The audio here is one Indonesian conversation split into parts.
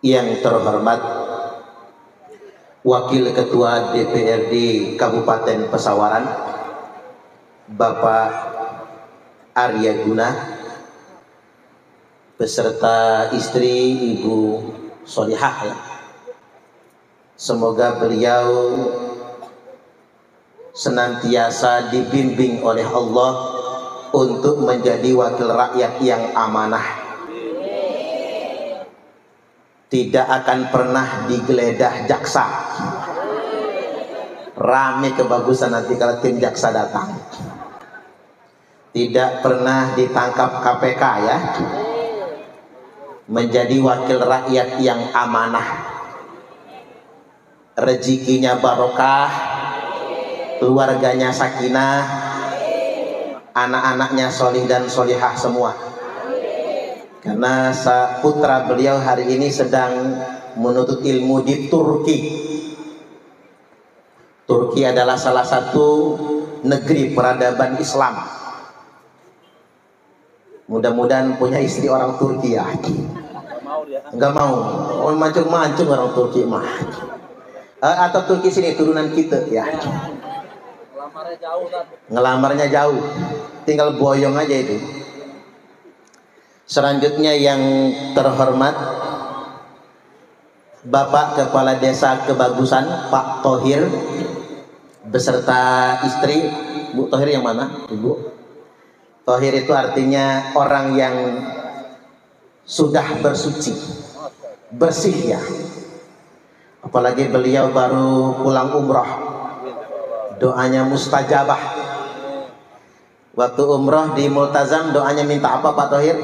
Yang terhormat Wakil Ketua DPRD Kabupaten Pesawaran Bapak Arya Guna beserta istri Ibu Solihah ya. Semoga beliau senantiasa dibimbing oleh Allah untuk menjadi wakil rakyat yang amanah, tidak akan pernah digeledah jaksa. Rame kebagusan nanti kalau tim jaksa datang. Tidak pernah ditangkap KPK ya. Menjadi wakil rakyat yang amanah, rezekinya barokah, keluarganya sakinah, anak-anaknya solih dan solihah semua. Karena putra beliau hari ini sedang menuntut ilmu di Turki. Turki adalah salah satu negeri peradaban Islam. Mudah-mudahan punya istri orang Turki ya. Enggak mau. Oh, mancung-mancung orang Turki mah. Atau Turki sini turunan kita ya. Ngelamarnya jauh kan? Ngelamarnya jauh. Tinggal boyong aja itu. Selanjutnya yang terhormat Bapak Kepala Desa Kebagusan Pak Thohir beserta istri. Bu Thohir yang mana? Ibu Thohir itu artinya orang yang sudah bersuci, bersih ya. Apalagi beliau baru pulang umroh, doanya mustajabah. Waktu umroh di Multazam doanya minta apa Pak Thohir?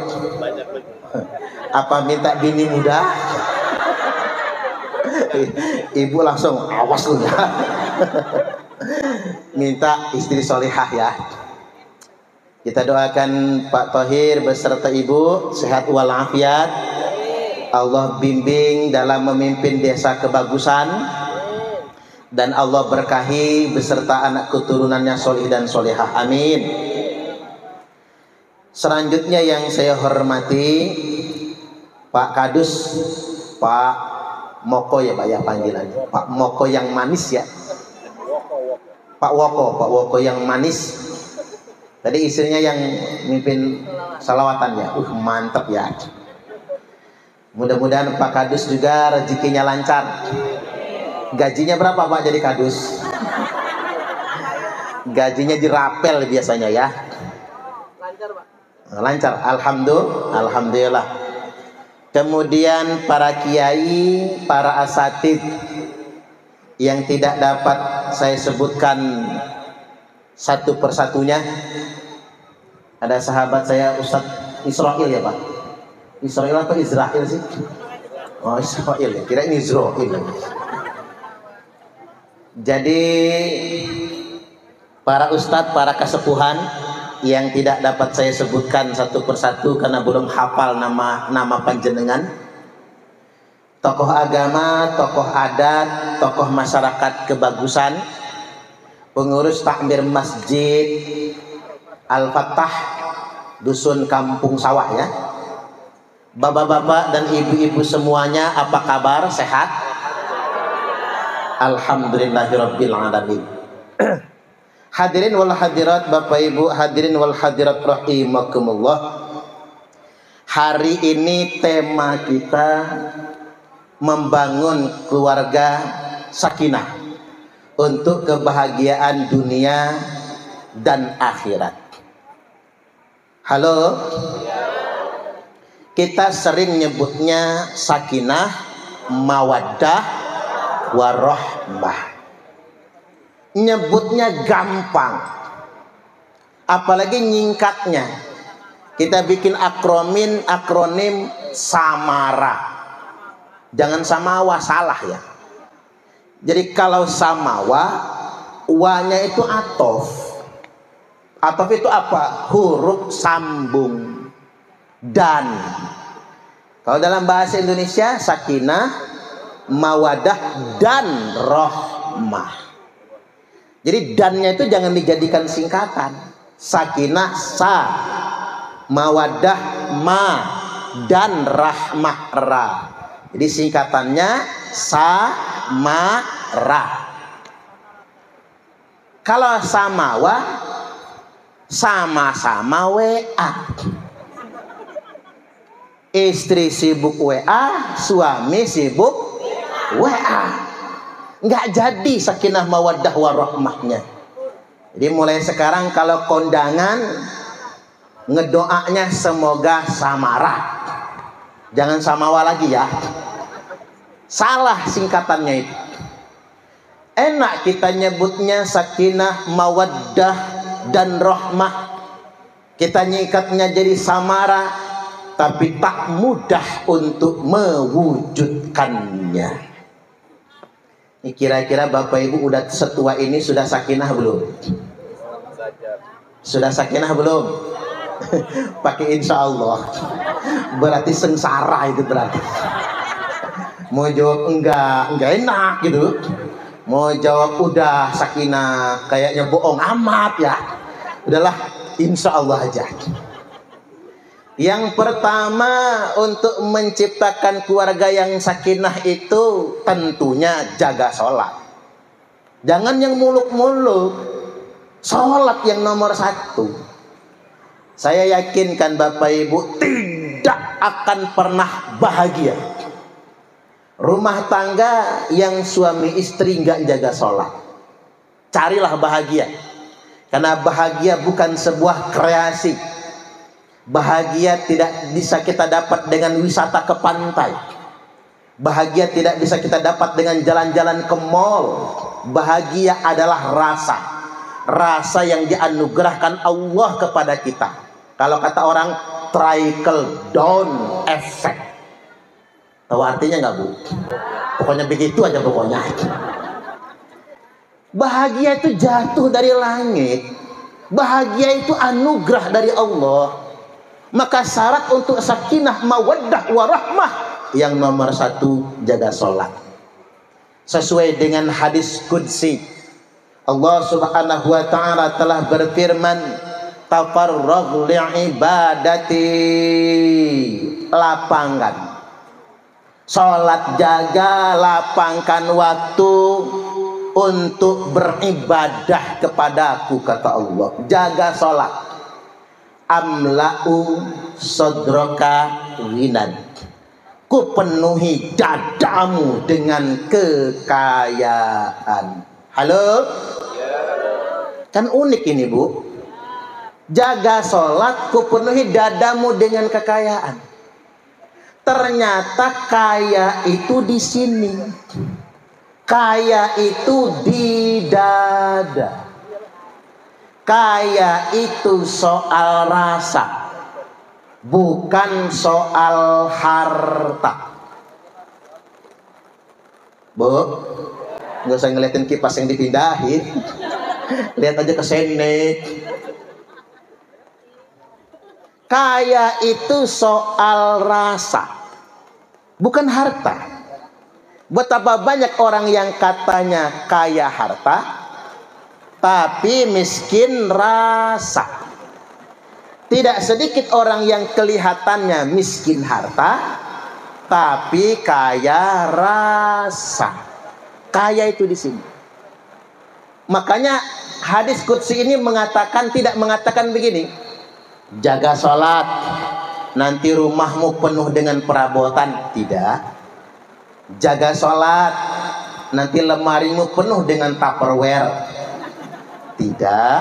Apa minta bini muda? Ibu langsung awas lu ya. Minta istri solihah ya. Kita doakan Pak Thohir beserta Ibu sehat walafiat. Allah bimbing dalam memimpin desa Kebagusan, dan Allah berkahi beserta anak keturunannya solih dan solihah. Amin. Selanjutnya yang saya hormati Pak Kadus, Pak Moko ya Pak ya panggilannya, Pak Moko yang manis ya, Pak Woko yang manis. Tadi istrinya yang mimpin salawatan ya, mantap ya. Mudah-mudahan Pak Kadus juga rezekinya lancar. Gajinya berapa Pak jadi Kadus? Gajinya dirapel biasanya ya. Lancar Pak. Lancar, alhamdulillah. Kemudian para kiai, para asatid yang tidak dapat saya sebutkan satu persatunya. Ada sahabat saya Ustadz Israel ya Pak. Israel atau Israel sih? Oh Israel ya, kira ini Israel. Jadi para ustadz, para kesepuhan yang tidak dapat saya sebutkan satu persatu karena belum hafal nama panjenengan. Tokoh agama, tokoh adat, tokoh masyarakat Kebagusan, pengurus takmir masjid Al-Fattah Dusun Kampung Sawah ya. Bapak-bapak dan ibu-ibu semuanya apa kabar? Sehat? Alhamdulillahirabbil alamin. Hadirin wal hadirat, Bapak Ibu hadirin wal hadirat rahimakumullah. Hari ini tema kita membangun keluarga sakinah untuk kebahagiaan dunia dan akhirat. Halo? Kita sering nyebutnya sakinah, mawaddah, warahmah. Nyebutnya gampang, apalagi nyingkatnya. Kita bikin akronim Samara. Jangan samawa, salah ya. Jadi kalau samawa, wa-nya itu atof. Atof itu apa? Huruf sambung. Dan kalau dalam bahasa Indonesia sakinah, mawadah, dan rahmah. Jadi dannya itu jangan dijadikan singkatan. Sakinah sa, mawadah ma, dan rahmah ra. Jadi singkatannya samara. Kalau samawa, sama-sama WA. Istri sibuk WA, suami sibuk WA. Nggak jadi sakinah mawaddah warahmahnya. Jadi mulai sekarang kalau kondangan, ngedoanya semoga samara. Jangan samawa lagi ya. Salah singkatannya itu. Enak kita nyebutnya sakinah mawaddah dan rahmah. Kita nyikatnya jadi samara, tapi tak mudah untuk mewujudkannya. Ini kira-kira Bapak Ibu udah setua ini sudah sakinah belum? Sudah sakinah belum? Pakai insya Allah. Berarti sengsara itu berarti. Mau jawab enggak enak gitu. Mau jawab udah sakinah, kayaknya bohong amat ya. Udahlah, insya Allah aja. Yang pertama, untuk menciptakan keluarga yang sakinah itu tentunya jaga sholat. Jangan yang muluk-muluk. Sholat yang nomor satu. Saya yakinkan Bapak Ibu tidak akan pernah bahagia rumah tangga yang suami istri nggak jaga sholat. Carilah bahagia, karena bahagia bukan sebuah kreasi. Bahagia tidak bisa kita dapat dengan wisata ke pantai. Bahagia tidak bisa kita dapat dengan jalan-jalan ke mall. Bahagia adalah rasa. Rasa yang dianugerahkan Allah kepada kita. Kalau kata orang, trickle down effect. Tahu artinya nggak Bu? Pokoknya begitu aja pokoknya. Bahagia itu jatuh dari langit. Bahagia itu anugerah dari Allah. Maka syarat untuk sakinah mawaddah warahmah yang nomor satu, jaga sholat. Sesuai dengan hadis qudsi, Allah subhanahu wa ta'ala telah berfirman, tafarragh li'ibadati, lapangkan sholat, jaga, lapangkan waktu untuk beribadah kepadaku, kata Allah. Jaga sholat. Amla'u sodroka ghinan, ku penuhi dadamu dengan kekayaan. Halo? Kan unik ini Bu. Jaga sholat, ku penuhi dadamu dengan kekayaan. Ternyata kaya itu di sini. Kaya itu di dada. Kaya itu soal rasa, bukan soal harta. Bu, nggak usah ngeliatin kipas yang dipindahin. Lihat aja ke sini. Kaya itu soal rasa, bukan harta. Betapa banyak orang yang katanya kaya harta, tapi miskin rasa. Tidak sedikit orang yang kelihatannya miskin harta, tapi kaya rasa. Kaya itu di sini. Makanya hadis qudsi ini mengatakan, tidak mengatakan begini, jaga sholat, nanti rumahmu penuh dengan perabotan. Tidak. Jaga sholat, nanti lemarimu penuh dengan tupperware. Tidak.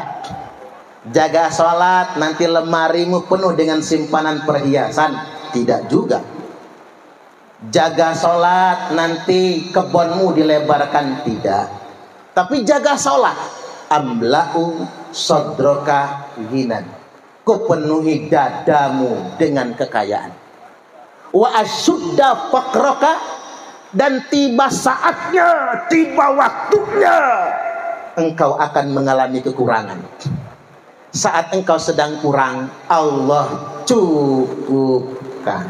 Jaga sholat, nanti lemarimu penuh dengan simpanan perhiasan. Tidak juga. Jaga sholat, nanti kebunmu dilebarkan. Tidak. Tapi jaga sholat. Amla'u sodroka ghinan, ku penuhi dadamu dengan kekayaan. Wa asyudda faqroka, dan tiba saatnya, tiba waktunya, engkau akan mengalami kekurangan. Saat engkau sedang kurang, Allah cukupkan.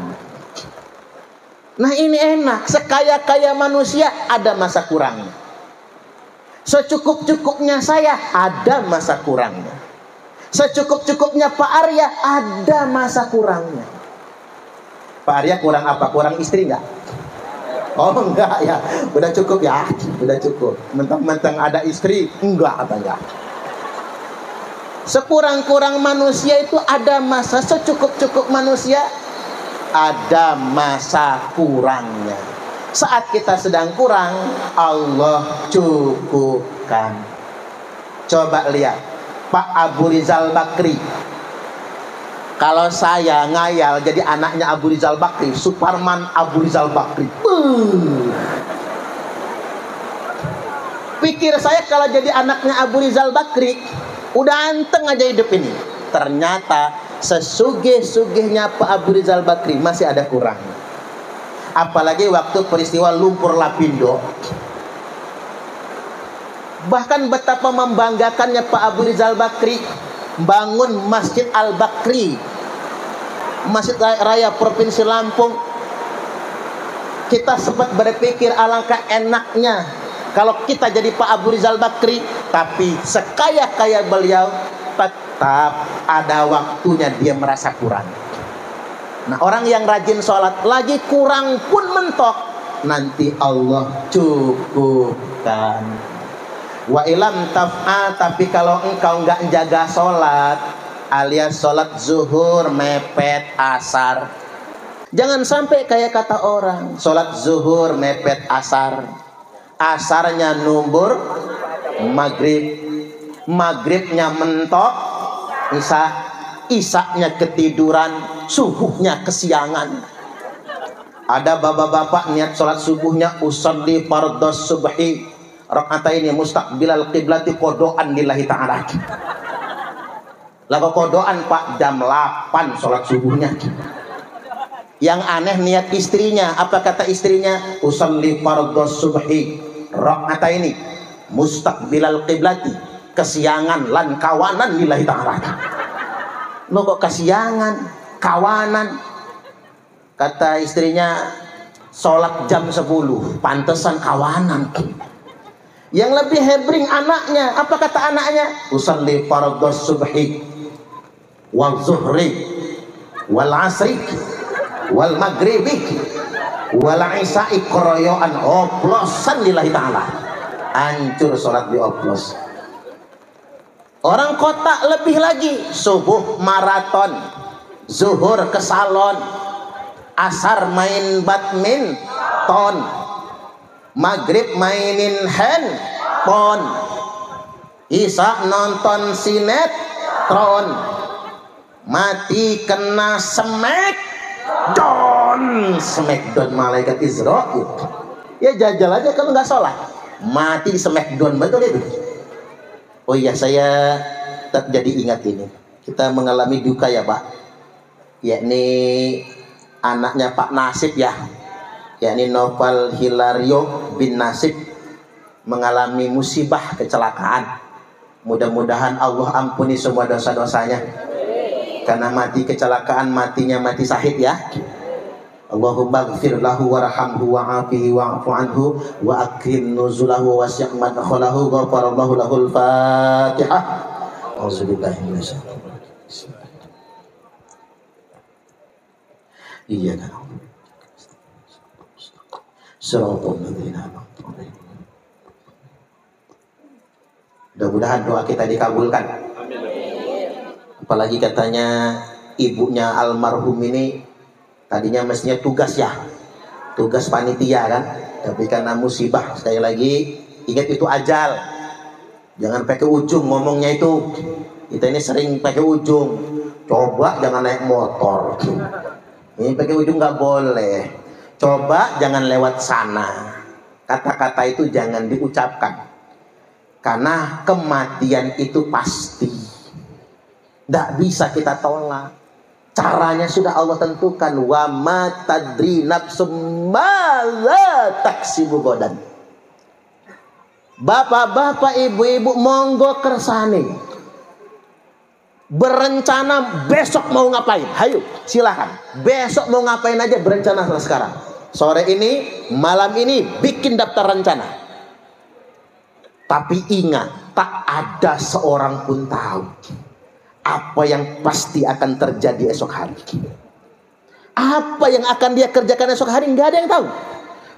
Nah ini enak. Sekaya-kaya manusia ada masa kurangnya. Secukup-cukupnya saya ada masa kurangnya. Secukup-cukupnya Pak Arya ada masa kurangnya. Pak Arya kurang apa? Kurang istri nggak? Oh enggak ya, udah cukup ya, udah cukup. Mentang-mentang ada istri, enggak katanya. Sekurang-kurang manusia itu ada masa, secukup-cukup manusia ada masa kurangnya. Saat kita sedang kurang, Allah cukupkan. Coba lihat Pak Abu Rizal Bakri. Kalau saya ngayal jadi anaknya Abu Rizal Bakri, Suparman Abu Rizal Bakri. Pikir saya kalau jadi anaknya Abu Rizal Bakri, udah anteng aja hidup ini. Ternyata sesugih-sugihnya Pak Abu Rizal Bakri masih ada kurang. Apalagi waktu peristiwa lumpur Lapindo. Bahkan betapa membanggakannya Pak Abu Rizal Bakri bangun Masjid Al-Bakri, Masjid Raya Provinsi Lampung. Kita sempat berpikir alangkah enaknya kalau kita jadi Pak Abu Rizal Bakri, tapi sekaya-kaya beliau tetap ada waktunya dia merasa kurang. Nah, orang yang rajin sholat lagi kurang pun mentok, nanti Allah cukupkan. Wa ilam taf'al, tapi kalau engkau enggak jaga sholat, alias sholat zuhur mepet asar, jangan sampai kayak kata orang sholat zuhur mepet asar, asarnya numbur maghrib, maghribnya mentok isya, isaknya ketiduran, subuhnya kesiangan. Ada bapak-bapak niat sholat subuhnya usolli fardhos subhi rakaataini mustaqbilal qiblati kodoan lillahi ta'ala. Lalu kodoan Pak jam 8 sholat subuhnya. Yang aneh niat istrinya, apa kata istrinya? Usolli fardhos subhi rakaataini mustaqbilal qiblati, kesiangan lan kawanan lillahi ta'ala. Lo kok kesiangan, kawanan? Kata istrinya sholat jam 10, pantesan kawanan. Yang lebih hebring anaknya, apa kata anaknya? Usalli fardhos subhi wal zuhri wal asri wal maghribi wal isya'i qoroyoan, oplosan lillahi ta'ala. Hancur sholat di oplos. Orang kota lebih lagi, subuh maraton, zuhur ke salon, asar main badminton, maghrib mainin handphone, isya nonton sinetron, mati kena smackdown malaikat Israel. Ya jajal aja kalau nggak sholat, mati di smackdown, betul itu. Oh iya, saya jadi ingat ini. Kita mengalami duka ya Pak, yakni anaknya Pak Nasib ya, yakni Noval Hilario bin Nasib mengalami musibah kecelakaan. Mudah-mudahan Allah ampuni semua dosa-dosanya, karena mati kecelakaan, matinya mati syahid ya. Allahumma ighfir lahu warhamhu wa'afihi wa'fu anhu wa akrim nuzulahu wasi' madkhalahu ghafarallahu lahul Fatihah. Auzubillahi minasyaitonir rajim. Iyyaka na'budu shiratal ladzina an'amta 'alaihim. Mudah-mudahan doa kita dikabulkan. Apalagi katanya ibunya almarhum ini tadinya mestinya tugas ya, tugas panitia kan, tapi karena musibah, sekali lagi ingat itu ajal. Jangan pakai ujung ngomongnya itu. Kita ini sering pakai ujung. Coba jangan naik motor. Ini pakai ujung nggak boleh. Coba jangan lewat sana. Kata-kata itu jangan diucapkan, karena kematian itu pasti. Nggak bisa kita tolak. Caranya sudah Allah tentukan. Wa ma tadri nafsum madza taksibu godan. Bapak-bapak, ibu-ibu, monggo kersane. Berencana besok mau ngapain? Hayu, silakan. Besok mau ngapain aja berencana sekarang. Sore ini, malam ini bikin daftar rencana. Tapi ingat, tak ada seorang pun tahu apa yang pasti akan terjadi esok hari. Apa yang akan dia kerjakan esok hari, nggak ada yang tahu.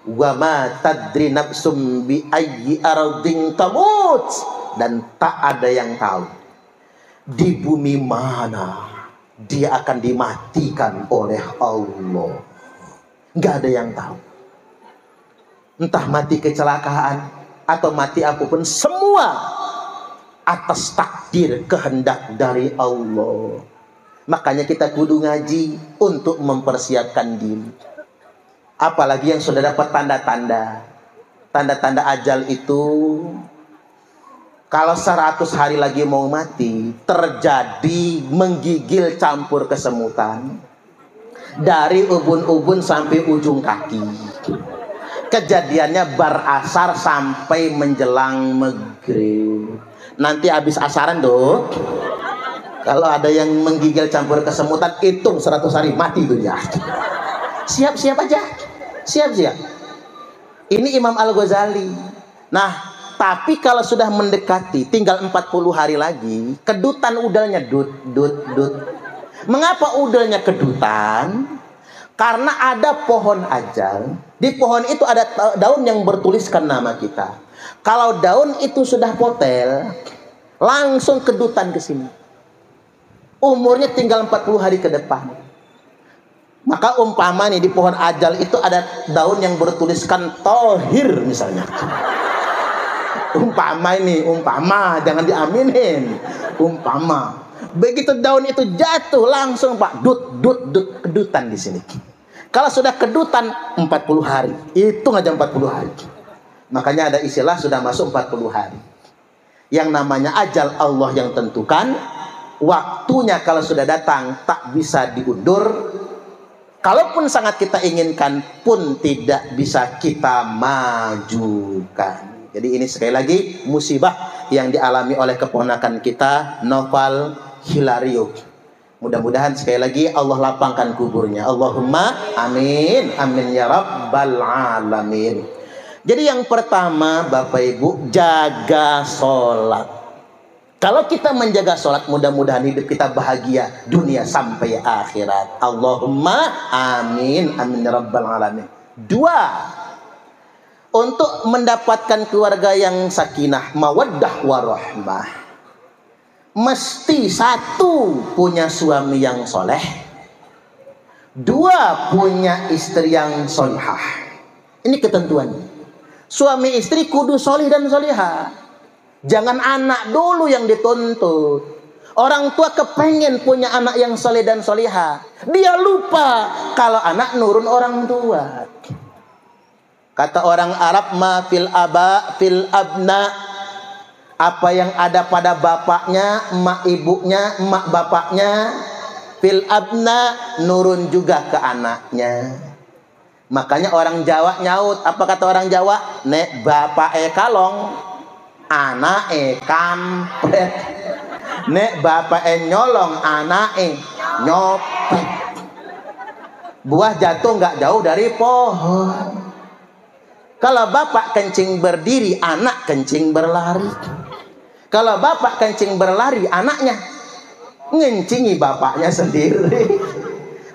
Wa ma tadri nafsum bi ayyi ardin tamut, dan tak ada yang tahu di bumi mana dia akan dimatikan oleh Allah. Nggak ada yang tahu. Entah mati kecelakaan atau mati apapun, semua atas takdir kehendak dari Allah. Makanya kita kudu ngaji untuk mempersiapkan diri. Apalagi yang sudah dapat tanda-tanda. Tanda-tanda ajal itu, kalau 100 hari lagi mau mati, terjadi menggigil campur kesemutan dari ubun-ubun sampai ujung kaki. Kejadiannya berasar sampai menjelang maghrib. Nanti habis asaran dong, kalau ada yang menggigil campur kesemutan, hitung 100 hari mati itu ya. Siap-siap aja, siap-siap. Ini Imam Al-Ghazali. Nah, tapi kalau sudah mendekati tinggal 40 hari lagi, kedutan udalnya dut. Mengapa udalnya kedutan? Karena ada pohon ajal. Di pohon itu ada daun yang bertuliskan nama kita. Kalau daun itu sudah potel, langsung kedutan ke sini. Umurnya tinggal 40 hari ke depan. Maka umpama nih di pohon ajal itu ada daun yang bertuliskan Tohir misalnya. Umpama, jangan diaminin. Umpama. Begitu daun itu jatuh, langsung Pak, kedutan di sini. Kalau sudah kedutan 40 hari, hitung aja 40 hari. Makanya ada istilah sudah masuk 40 hari. Yang namanya ajal Allah yang tentukan, waktunya kalau sudah datang tak bisa diundur. Kalaupun sangat kita inginkan pun tidak bisa kita majukan. Jadi ini sekali lagi musibah yang dialami oleh keponakan kita, Noval Hilario. Mudah-mudahan sekali lagi Allah lapangkan kuburnya. Allahumma amin, amin ya rabbal alamin. Jadi yang pertama Bapak Ibu, jaga sholat. Kalau kita menjaga sholat, mudah-mudahan hidup kita bahagia dunia sampai akhirat. Allahumma amin, amin ya rabbal alamin. 2, untuk mendapatkan keluarga yang sakinah, mawaddah warahmah, mesti 1 punya suami yang soleh, 2 punya istri yang solihah. Ini ketentuannya. Suami istri kudu solih dan solihah. Jangan anak dulu yang dituntut. Orang tua kepengen punya anak yang soleh dan solihah, dia lupa kalau anak nurun orang tua. Kata orang Arab, ma fil aba fil abna, apa yang ada pada bapaknya, emak ibunya, emak bapaknya, fil abna, nurun juga ke anaknya. Makanya orang Jawa nyaut, apa kata orang Jawa? Nek bapak kalong, anak kampret. Nek bapak nyolong, anak nyopet. Buah jatuh nggak jauh dari pohon. Kalau bapak kencing berdiri, anak kencing berlari. Kalau bapak kencing berlari, anaknya ngencingi bapaknya sendiri.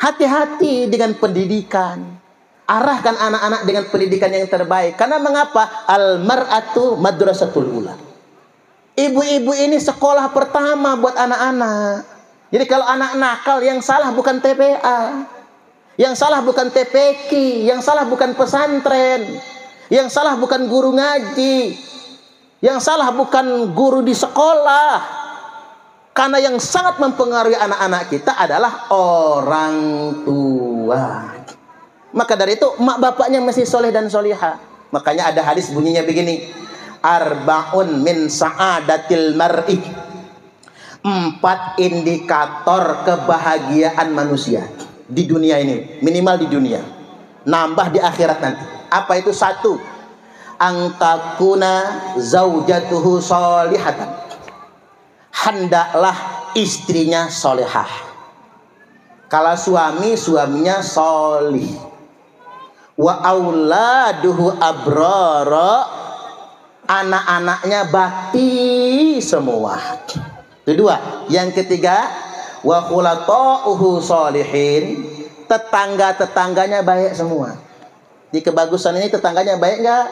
Hati-hati dengan pendidikan. Arahkan anak-anak dengan pendidikan yang terbaik. Karena mengapa? Al-mar'atu madrasatul ula. Ibu-ibu ini sekolah pertama buat anak-anak. Jadi kalau anak nakal, yang salah bukan TPA, yang salah bukan TPQ, yang salah bukan pesantren, yang salah bukan guru ngaji, yang salah bukan guru di sekolah. Karena yang sangat mempengaruhi anak-anak kita adalah orang tua. Maka dari itu mak bapaknya mesti soleh dan solihah. Makanya ada hadis bunyinya begini, arba'un min sa'adatil mar'i, 4 indikator kebahagiaan manusia di dunia ini, minimal di dunia, nambah di akhirat nanti. Apa itu? 1, angtakuna zaujatuhu solihatan, hendaklah istrinya solehah. Kalau suaminya solih. Wa auladuhu abrara, anak-anaknya bakti semua. Itu 2. Yang ketiga, wa khulata'uhu sholihin, tetangga-tetangganya baik semua. Di kebagusan ini tetangganya baik nggak?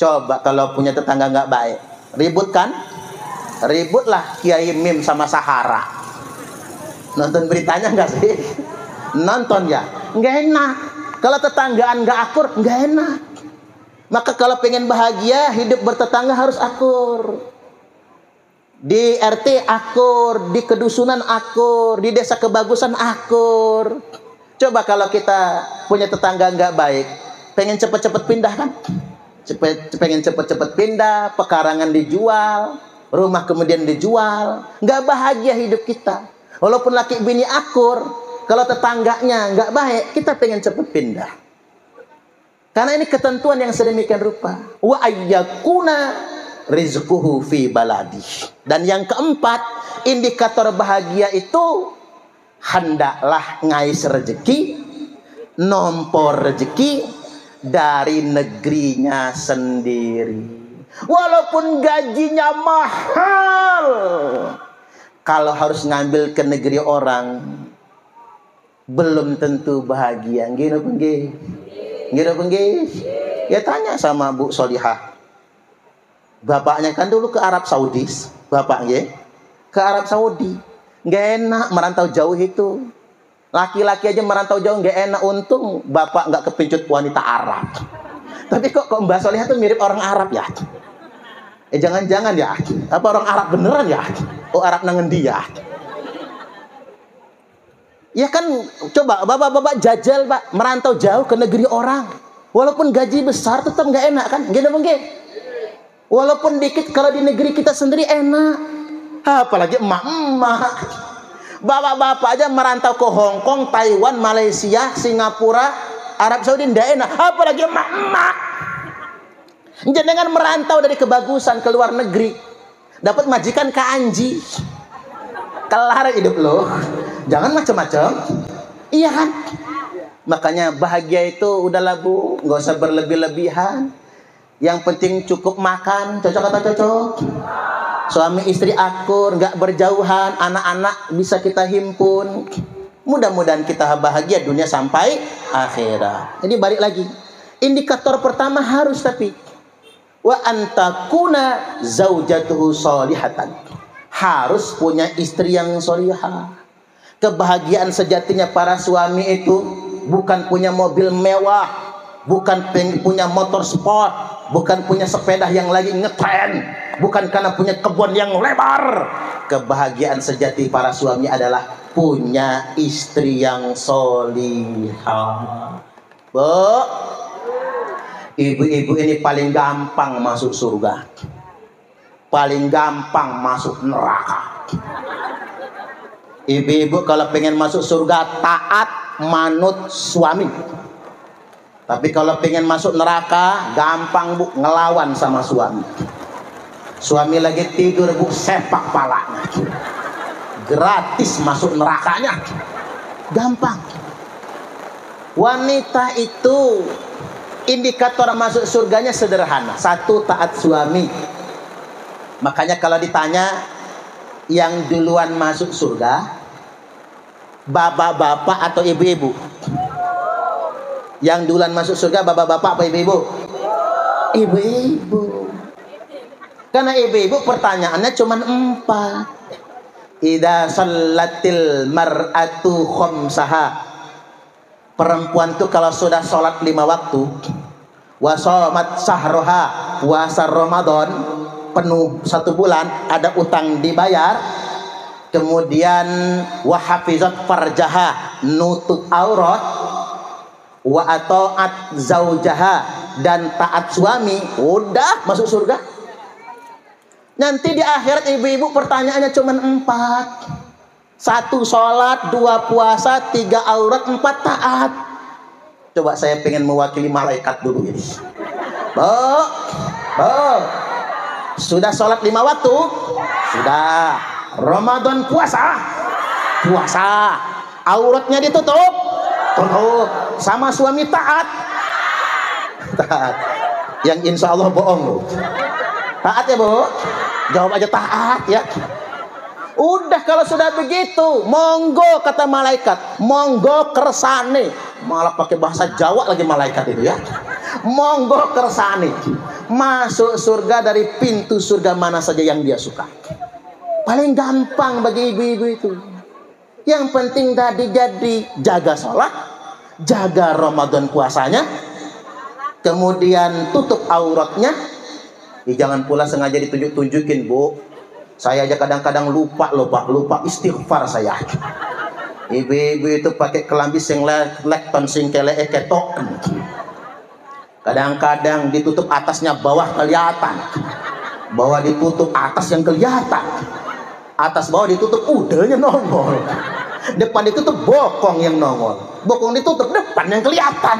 Coba kalau punya tetangga nggak baik, ribut kan? Ributlah Kiai Mim sama Sahara. Nonton beritanya nggak sih? Nonton ya, nggak enak. Kalau tetanggaan nggak akur, nggak enak. Maka kalau pengen bahagia, hidup bertetangga harus akur. Di RT akur, di kedusunan akur, di desa kebagusan akur. Coba kalau kita punya tetangga nggak baik, pengen cepet-cepet pindah kan? Pengen cepet-cepet pindah, pekarangan dijual, rumah kemudian dijual, nggak bahagia hidup kita. Walaupun laki bini akur, kalau tetangganya nggak baik, kita pengen cepet pindah. Karena ini ketentuan yang sedemikian rupa. Wa ayyakuna rizquhu fi baladi. Dan yang keempat, indikator bahagia itu hendaklah ngais rezeki, nompor rezeki dari negerinya sendiri. Walaupun gajinya mahal, kalau harus ngambil ke negeri orang, belum tentu bahagia. Gini penggih. Ya tanya sama Bu Solihah. Bapaknya kan dulu ke Arab Saudi, bapaknya ke Arab Saudi. Nggak enak merantau jauh itu. Laki-laki aja merantau jauh nggak enak. Untung bapak nggak kepincut wanita Arab. Tapi kok Mbak Solihah tuh mirip orang Arab ya? Jangan-jangan ya? Apa orang Arab beneran ya? Oh, Arab nangendi ya? Ya kan, coba bapak-bapak jajal pak, merantau jauh ke negeri orang. Walaupun gaji besar tetap nggak enak kan? Gini mungkin. Walaupun dikit, kalau di negeri kita sendiri enak. Apalagi emak-emak. Bapak-bapak aja merantau ke Hong Kong, Taiwan, Malaysia, Singapura, Arab Saudi ndak enak. Apalagi emak-emak. Jangan merantau dari kebagusan ke luar negeri, dapat majikan ke Anji, kelar hidup lo. Jangan macam-macam. Iya kan? Makanya bahagia itu udahlah Bu, nggak usah berlebih-lebihan. Yang penting cukup makan, cocok atau cocok? Suami istri akur, nggak berjauhan, anak-anak bisa kita himpun. Mudah-mudahan kita bahagia dunia sampai akhirat. Jadi balik lagi, indikator pertama harus tapi wa antakuna zaujatuhu solihatan, harus punya istri yang solihah. Kebahagiaan sejatinya para suami itu bukan punya mobil mewah, bukan punya motor sport, bukan punya sepeda yang lagi ngetren, bukan karena punya kebun yang lebar. Kebahagiaan sejati para suami adalah punya istri yang solihah. Bu, ibu-ibu ini paling gampang masuk surga, paling gampang masuk neraka. Ibu-ibu kalau pengen masuk surga taat manut suami. Tapi kalau pengen masuk neraka gampang Bu, ngelawan sama suami. Suami lagi tidur Bu, sepak palanya. Gratis masuk nerakanya. Gampang. Wanita itu indikator masuk surganya sederhana. Satu, taat suami. Makanya kalau ditanya yang duluan masuk surga, bapak-bapak atau ibu-ibu? Yang duluan masuk surga bapak-bapak apa ibu-ibu? Ibu-ibu. Karena ibu-ibu pertanyaannya cuma 4. Idza shallatil mar'atu khamsaha. Perempuan tuh kalau sudah sholat 5 waktu, wa shamat sahroha, puasa Ramadan penuh 1 bulan, ada utang dibayar, kemudian wa hafizat farjaha, nutup aurat, wa ataat zaujaha, dan taat suami, udah masuk surga. Nanti di akhirat ibu-ibu pertanyaannya cuma 4. 1 sholat, 2 puasa, 3 aurat, 4 taat. Coba saya pengen mewakili malaikat dulu ini. Bu, sudah sholat 5 waktu? Sudah. Ramadan puasa? Puasa. Auratnya ditutup? Tutup. Sama suami taat? Taat. Yang insya Allah bohong loh. Taat ya Bu? Jawab aja taat ya. Udah kalau sudah begitu, monggo kata malaikat, monggo kersane, malah pakai bahasa Jawa lagi malaikat itu ya. Monggo kersane, masuk surga dari pintu surga mana saja yang dia suka. Paling gampang bagi ibu-ibu itu. Yang penting tadi jadi jaga sholat, jaga Ramadan puasanya, kemudian tutup auratnya. Jangan pula sengaja ditunjuk-tunjukin, Bu. Saya aja kadang-kadang lupa istighfar saya. Ibu-ibu itu pakai kelambi sing lekton sing kele ketok. Kadang-kadang ditutup atasnya, bawah kelihatan. Bawah ditutup, atas yang kelihatan. Atas bawah ditutup, udahnya nongol. Depan ditutup, bokong yang nongol. Bokong ditutup, depan yang kelihatan.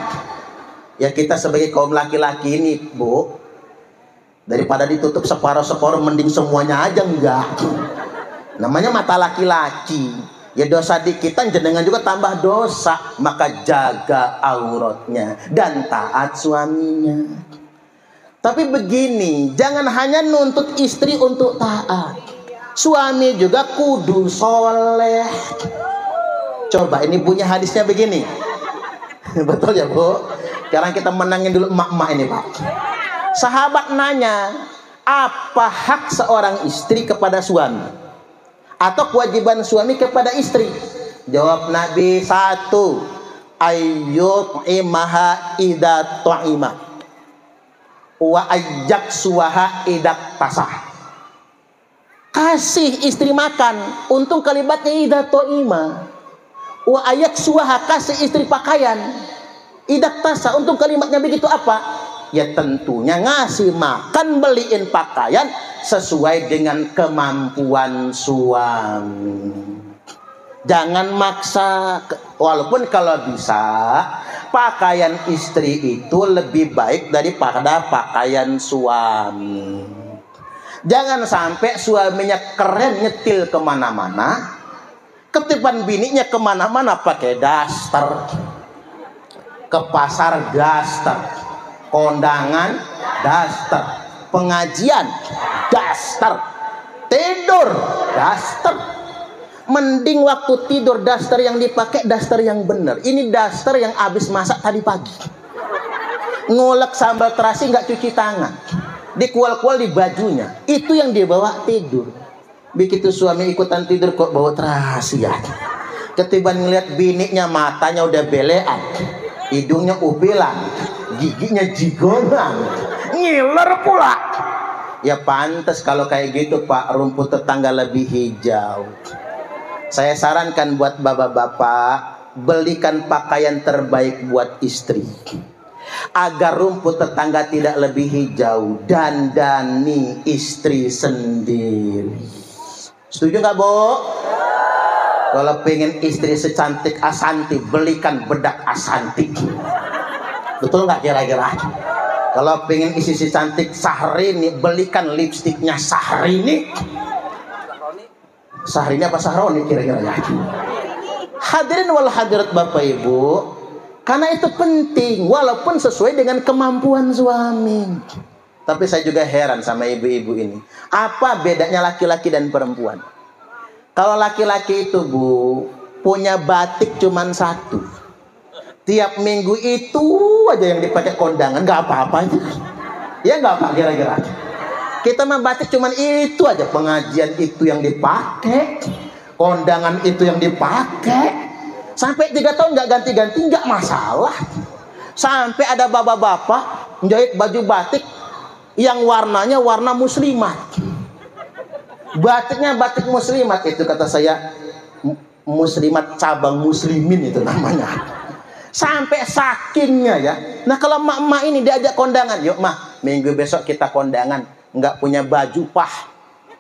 Ya kita sebagai kaum laki-laki ini, Bu, daripada ditutup separuh-separuh, mending semuanya aja enggak. Namanya mata laki-laki. Ya dosa dikitan jenengan juga tambah dosa. Maka jaga auratnya dan taat suaminya. Tapi begini, jangan hanya nuntut istri untuk taat, suami juga kudu soleh. Coba ini punya hadisnya begini. Betul ya, Bu? Sekarang kita menangin dulu emak-emak ini, Pak. Sahabat nanya, apa hak seorang istri kepada suami? Atau kewajiban suami kepada istri? Jawab Nabi, 1, ayyut imaha idza ta'ima wa ajak suwaha idak tasah. Kasih istri makan, untung kalimatnya idza ta'ima. Wa ayak suwaha, kasih istri pakaian, idak tasah, untung kalimatnya begitu apa? Ya tentunya ngasih makan, beliin pakaian sesuai dengan kemampuan suami. Jangan maksa. Walaupun kalau bisa pakaian istri itu lebih baik daripada pakaian suami. Jangan sampai suaminya keren nyetil kemana-mana, ketiban bininya kemana-mana pakai daster, ke pasar daster, kondangan daster, pengajian daster, tidur daster. Mending waktu tidur daster yang dipakai daster yang benar. Ini daster yang habis masak tadi pagi, ngulek sambal terasi nggak cuci tangan, dikual-kual di bajunya, itu yang dia bawa tidur. Begitu suami ikutan tidur kok bawa terasi ya. Ketiban ngeliat bininya matanya udah belean, hidungnya upilan, giginya jigongan, ngiler pula. Ya pantas kalau kayak gitu, Pak, rumput tetangga lebih hijau. Saya sarankan buat bapak-bapak, belikan pakaian terbaik buat istri, agar rumput tetangga tidak lebih hijau. Dandani istri sendiri. Setuju nggak, Bu? Kalau pengen istri secantik Asanti, belikan bedak Asanti. Betul nggak kira-kira? Kalau pengen istri secantik Sahrini, belikan lipstiknya Sahrini. Sahrini apa Sahroni kira-kira ya? Hadirin wal hadirat Bapak Ibu, karena itu penting, walaupun sesuai dengan kemampuan suami. Tapi saya juga heran sama ibu-ibu ini. Apa bedanya laki-laki dan perempuan? Kalau laki-laki itu, Bu, punya batik cuman 1. Tiap minggu itu aja yang dipakai kondangan, nggak apa-apa aja. Ya nggak apa kira-kira. Kita mah batik cuman itu aja, pengajian itu yang dipakai, kondangan itu yang dipakai. Sampai 3 tahun nggak ganti-ganti, nggak masalah. Sampai ada bapak-bapak menjahit baju batik yang warnanya warna muslimat. Batiknya batik muslimat, itu kata saya muslimat cabang muslimin itu namanya. Sampai sakingnya ya. Nah kalau emak-emak ini diajak kondangan, yuk mah minggu besok kita kondangan. Nggak punya baju, Pah.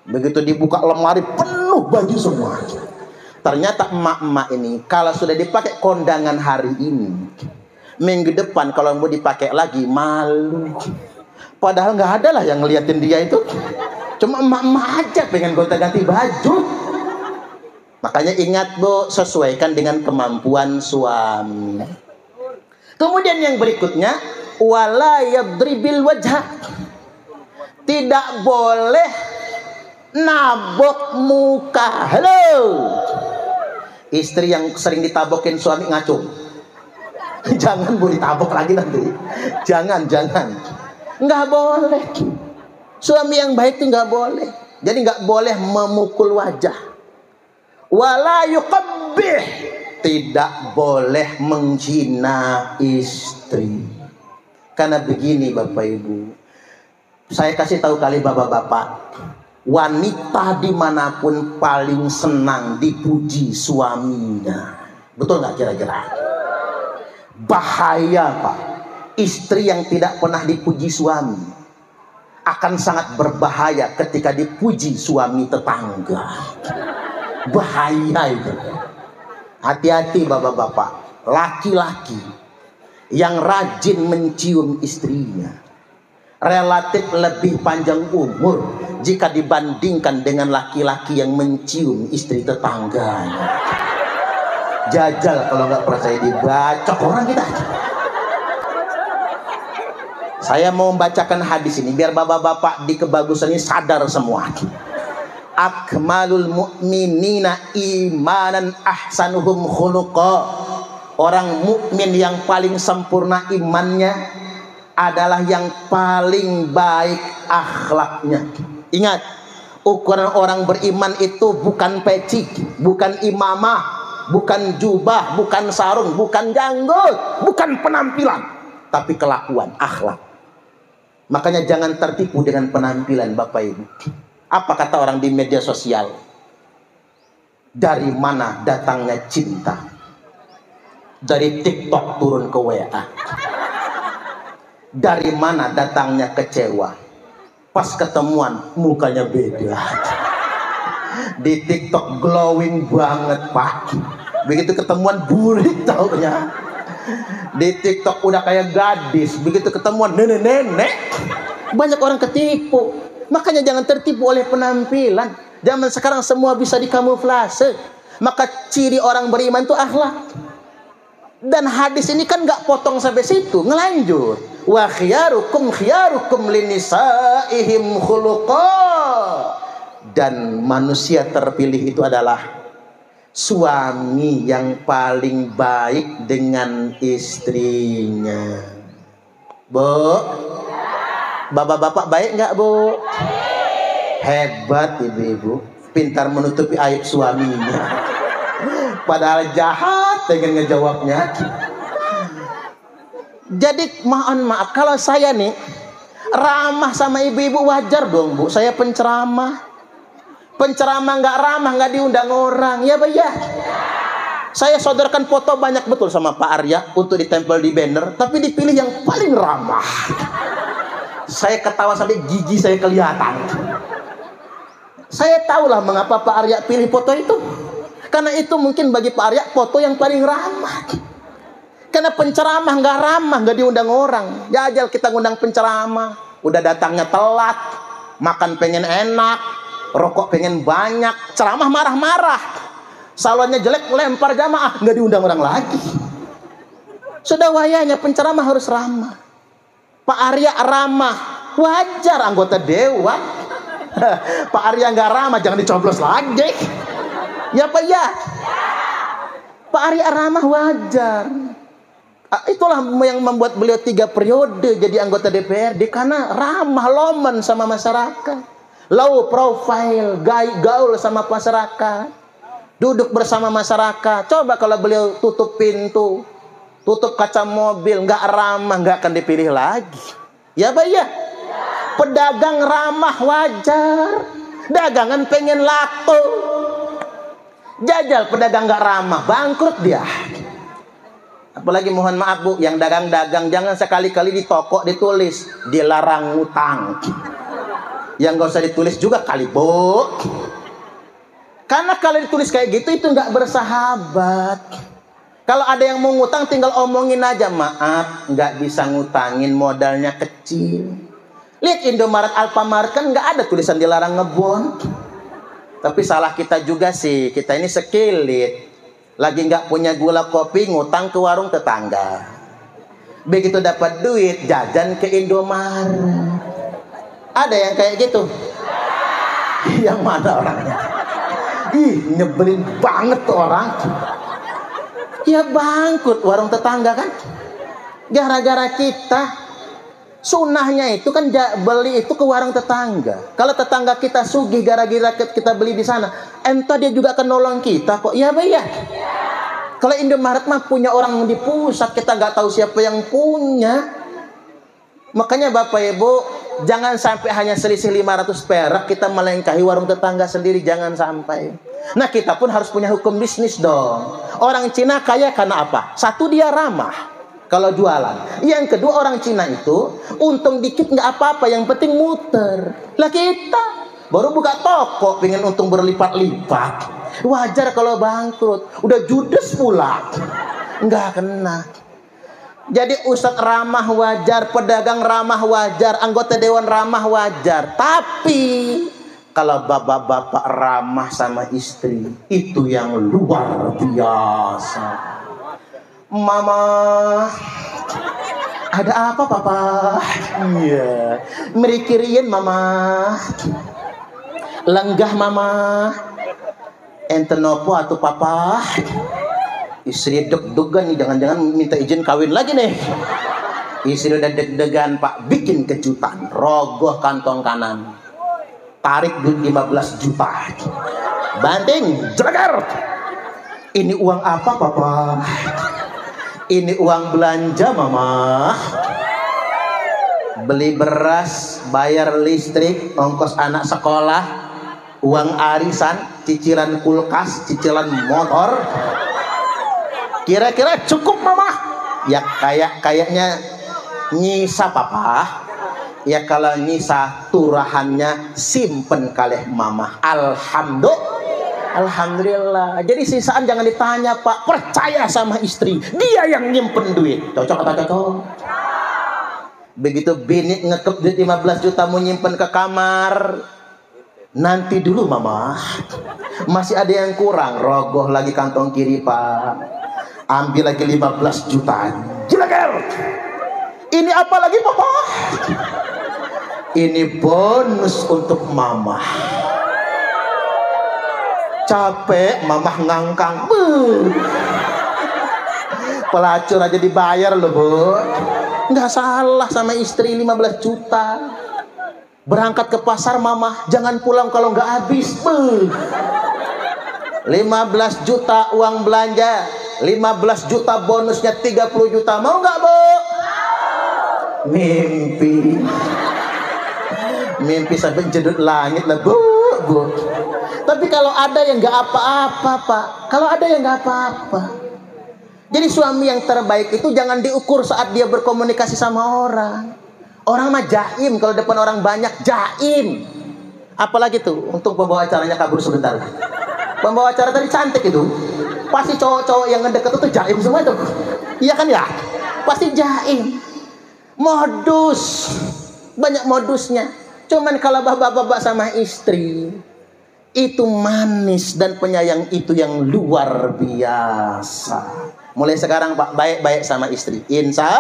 Begitu dibuka lemari penuh baju semua. Ternyata emak-emak ini kalau sudah dipakai kondangan hari ini, minggu depan kalau mau dipakai lagi malu. Padahal nggak ada lah yang ngeliatin dia itu. Cuma emak-emak aja pengen gonta-ganti baju. Makanya ingat, Bu, sesuaikan dengan kemampuan suami. Kemudian yang berikutnya, wala yadribil wajha. Tidak boleh nabok muka. Halo. Istri yang sering ditabokin suami ngaco. Jangan Bu, ditabok lagi nanti. Jangan. Nggak boleh. Suami yang baik itu nggak boleh. Jadi nggak boleh memukul wajah. Wala yuqabbih, tidak boleh menghina istri. Karena begini Bapak Ibu, saya kasih tahu kali bapak-bapak, wanita dimanapun paling senang dipuji suaminya. Betul nggak kira-kira? Bahaya Pak, istri yang tidak pernah dipuji suami akan sangat berbahaya ketika dipuji suami tetangga. Bahaya itu. Hati-hati bapak-bapak, laki-laki yang rajin mencium istrinya relatif lebih panjang umur jika dibandingkan dengan laki-laki yang mencium istri tetangganya. Jajal kalau nggak percaya, dibacok orang kita. Saya mau membacakan hadis ini biar bapak-bapak di kebagusan ini sadar semua. Akmalul mu'minina imanan ahsanuhum khuluqa. Orang mukmin yang paling sempurna imannya adalah yang paling baik akhlaknya. Ingat, ukuran orang beriman itu bukan peci, bukan imamah, bukan jubah, bukan sarung, bukan janggut, bukan penampilan, tapi kelakuan, akhlak. Makanya jangan tertipu dengan penampilan Bapak Ibu. Apa kata orang di media sosial? Dari mana datangnya cinta? Dari TikTok turun ke WA. Dari mana datangnya kecewa? Pas ketemuan mukanya beda. Di TikTok glowing banget Pak, begitu ketemuan burik taunya. Di TikTok udah kayak gadis, begitu ketemuan nenek-nenek. Banyak orang ketipu. Makanya jangan tertipu oleh penampilan. Zaman sekarang semua bisa dikamuflase. Maka ciri orang beriman itu akhlak. Dan hadis ini kan nggak potong sampai situ, ngelanjut. Wa khiyarukum linisaihim khuluqa. Dan manusia terpilih itu adalah suami yang paling baik dengan istrinya. Bu, bapak-bapak baik nggak Bu? Hebat ibu-ibu, pintar menutupi aib suaminya. Padahal jahat pengen ngejawabnya. Jadi mohon maaf kalau saya nih ramah sama ibu-ibu, wajar dong Bu. Saya penceramah. Penceramah nggak ramah nggak diundang orang, ya Pak ya. Saya sodorkan foto banyak betul sama Pak Arya untuk ditempel di banner, tapi dipilih yang paling ramah. Saya ketawa sampai gigi saya kelihatan. Saya tahulah mengapa Pak Arya pilih foto itu. Karena itu mungkin bagi Pak Arya foto yang paling ramah. Karena penceramah nggak ramah, nggak diundang orang. Jajal kita ngundang penceramah, udah datangnya telat, makan pengen enak, rokok pengen banyak, ceramah marah-marah, salonnya jelek, lempar jamaah, nggak diundang orang lagi. Sudah wayanya penceramah harus ramah. Pak Arya ramah, wajar anggota dewan. Pak Arya nggak ramah, jangan dicoblos lagi. Ya Pak ya. Pak Arya ramah wajar. Itulah yang membuat beliau 3 periode jadi anggota DPRD, karena ramah lomen sama masyarakat. Low profile, gaul sama masyarakat, duduk bersama masyarakat. Coba kalau beliau tutup pintu, tutup kaca mobil, nggak ramah, nggak akan dipilih lagi. Ya Pak ya. Pedagang ramah wajar, dagangan pengen laku. Jajal pedagang nggak ramah, bangkrut dia. Apalagi mohon maaf Bu, yang dagang-dagang jangan sekali-kali di toko ditulis dilarang ngutang. Yang gak usah ditulis juga kali Bu. Karena kalau ditulis kayak gitu itu nggak bersahabat. Kalau ada yang mau ngutang tinggal omongin aja, maaf nggak bisa ngutangin, modalnya kecil. Lihat Indomaret, Alfamart kan nggak ada tulisan dilarang ngebon. Tapi salah kita juga sih, kita ini sekilit. Lagi nggak punya gula kopi, ngutang ke warung tetangga. Begitu dapat duit, jajan ke Indomaret. Ada yang kayak gitu? Yang mana orangnya? Ih, nyebelin banget tuh orang. Ya bangkrut warung tetangga kan. Gara-gara kita. Sunnahnya itu kan beli itu ke warung tetangga. Kalau tetangga kita sugih gara-gara kita beli di sana, entah dia juga akan nolong kita kok. Ya ya. Kalau Indomaret mah punya orang di pusat, kita nggak tahu siapa yang punya. Makanya Bapak Ibu, jangan sampai hanya selisih 500 perak kita melengkahi warung tetangga sendiri, jangan sampai. Nah, kita pun harus punya hukum bisnis dong. Orang Cina kaya karena apa? Satu, dia ramah kalau jualan. Yang kedua, orang Cina itu untung dikit nggak apa-apa, yang penting muter. Lah kita baru buka toko pengen untung berlipat-lipat. Wajar kalau bangkrut. Udah judes pula, nggak kena. Jadi ustadz ramah wajar, pedagang ramah wajar, anggota dewan ramah wajar. Tapi kalau bapak-bapak ramah sama istri, itu yang luar biasa. Mama, ada apa papa? Iya, merikirin mama. Lenggah mama. Enten nopo atau papa? Istri deg-degan nih, jangan-jangan minta izin kawin lagi nih. Istri udah deg-degan pak, bikin kejutan. Rogoh kantong kanan, tarik duit 15 juta, banting, jelegar. Ini uang apa papa? Ini uang belanja mama. Beli beras, bayar listrik, ongkos anak sekolah, uang arisan, cicilan kulkas, cicilan motor. Kira-kira cukup mama? Ya kayaknya nyisa papa. Ya kalau nyisa turahannya simpen kalih mama. Alhamdulillah. Jadi sisaan jangan ditanya pak, percaya sama istri, dia yang nyimpen duit. Cocok atau cocok? Begitu bini ngekep duit 15 juta mau nyimpen ke kamar, nanti dulu mama, masih ada yang kurang. Rogoh lagi kantong kiri pak, ambil lagi 15 juta, jeleger. Ini apa lagi papa? Ini bonus untuk mama. Capek mama ngangkang, pelacur aja dibayar loh bu. Nggak salah sama istri 15 juta. Berangkat ke pasar mama, jangan pulang kalau nggak habis. 15 juta uang belanja, 15 juta bonusnya 30 juta. Mau nggak bu? Mimpi sampai jedut langit lah bu. Tapi kalau ada yang nggak apa-apa pak, kalau ada yang nggak apa-apa. Jadi suami yang terbaik itu jangan diukur saat dia berkomunikasi sama orang. Orang mah jaim, kalau depan orang banyak jaim. Apalagi tuh, untung pembawa acaranya kabur sebentar. Pembawa acara tadi cantik itu. Pasti cowok-cowok yang ngedeket itu jaim semua itu. Iya kan ya? Pasti jaim. Modus, banyak modusnya. Cuman kalau bapak-bapak sama istri, itu manis dan penyayang itu yang luar biasa. Mulai sekarang pak, baik-baik sama istri. Insya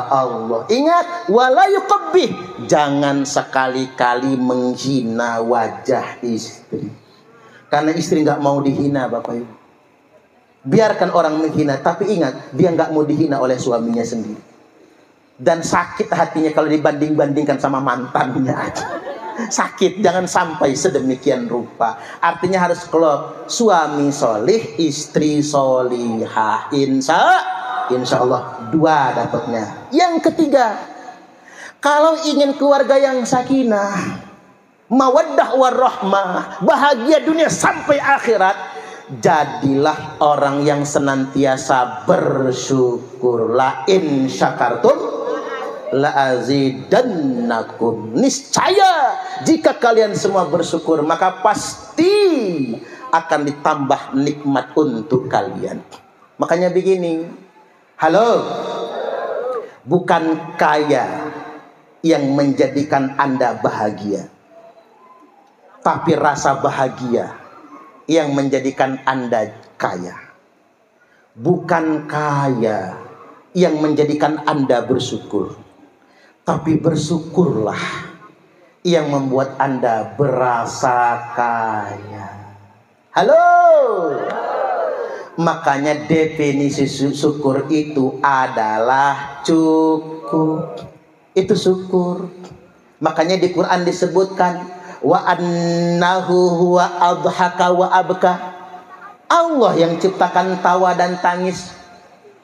Allah. Ingat, wala yuqabbih, jangan sekali-kali menghina wajah istri. Karena istri nggak mau dihina bapak ibu. Biarkan orang menghina, tapi ingat dia nggak mau dihina oleh suaminya sendiri. Dan sakit hatinya kalau dibanding-bandingkan sama mantannya. Sakit, jangan sampai sedemikian rupa. Artinya harus klop, suami solih, istri solihah. Insya Allah 2 dapatnya. Yang ketiga, kalau ingin keluarga yang sakinah, mawaddah warahmah, bahagia dunia sampai akhirat, jadilah orang yang senantiasa bersyukur. La in syakartum la azidannakum. Niscaya jika kalian semua bersyukur, maka pasti akan ditambah nikmat untuk kalian. Makanya begini, halo, bukan kaya yang menjadikan Anda bahagia, tapi rasa bahagia yang menjadikan Anda kaya. Bukan kaya yang menjadikan Anda bersyukur, tapi bersyukurlah yang membuat Anda berasa kaya. Halo, Makanya definisi syukur itu adalah cukup. Itu syukur. Makanya di Quran disebutkan wa annahu huwa adhaka wa abka. Allah yang ciptakan tawa dan tangis.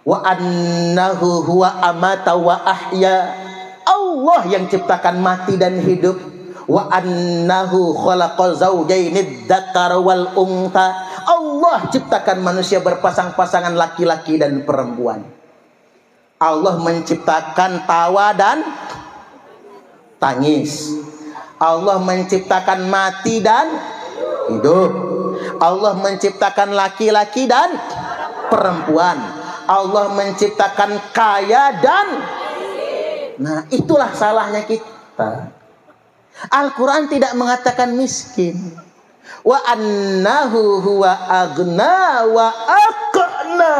Wa annahu huwa amata wa ahya. Allah yang ciptakan mati dan hidup. Wa annahu khalaqal zawjaini dzakara wal untha. Allah ciptakan manusia berpasang-pasangan laki-laki dan perempuan. Allah menciptakan tawa dan tangis. Allah menciptakan mati dan hidup. Allah menciptakan laki-laki dan perempuan. Allah menciptakan kaya dan nah, itulah salahnya kita. Al-Quran tidak mengatakan miskin. Wa annahu huwa aghna wa aqna.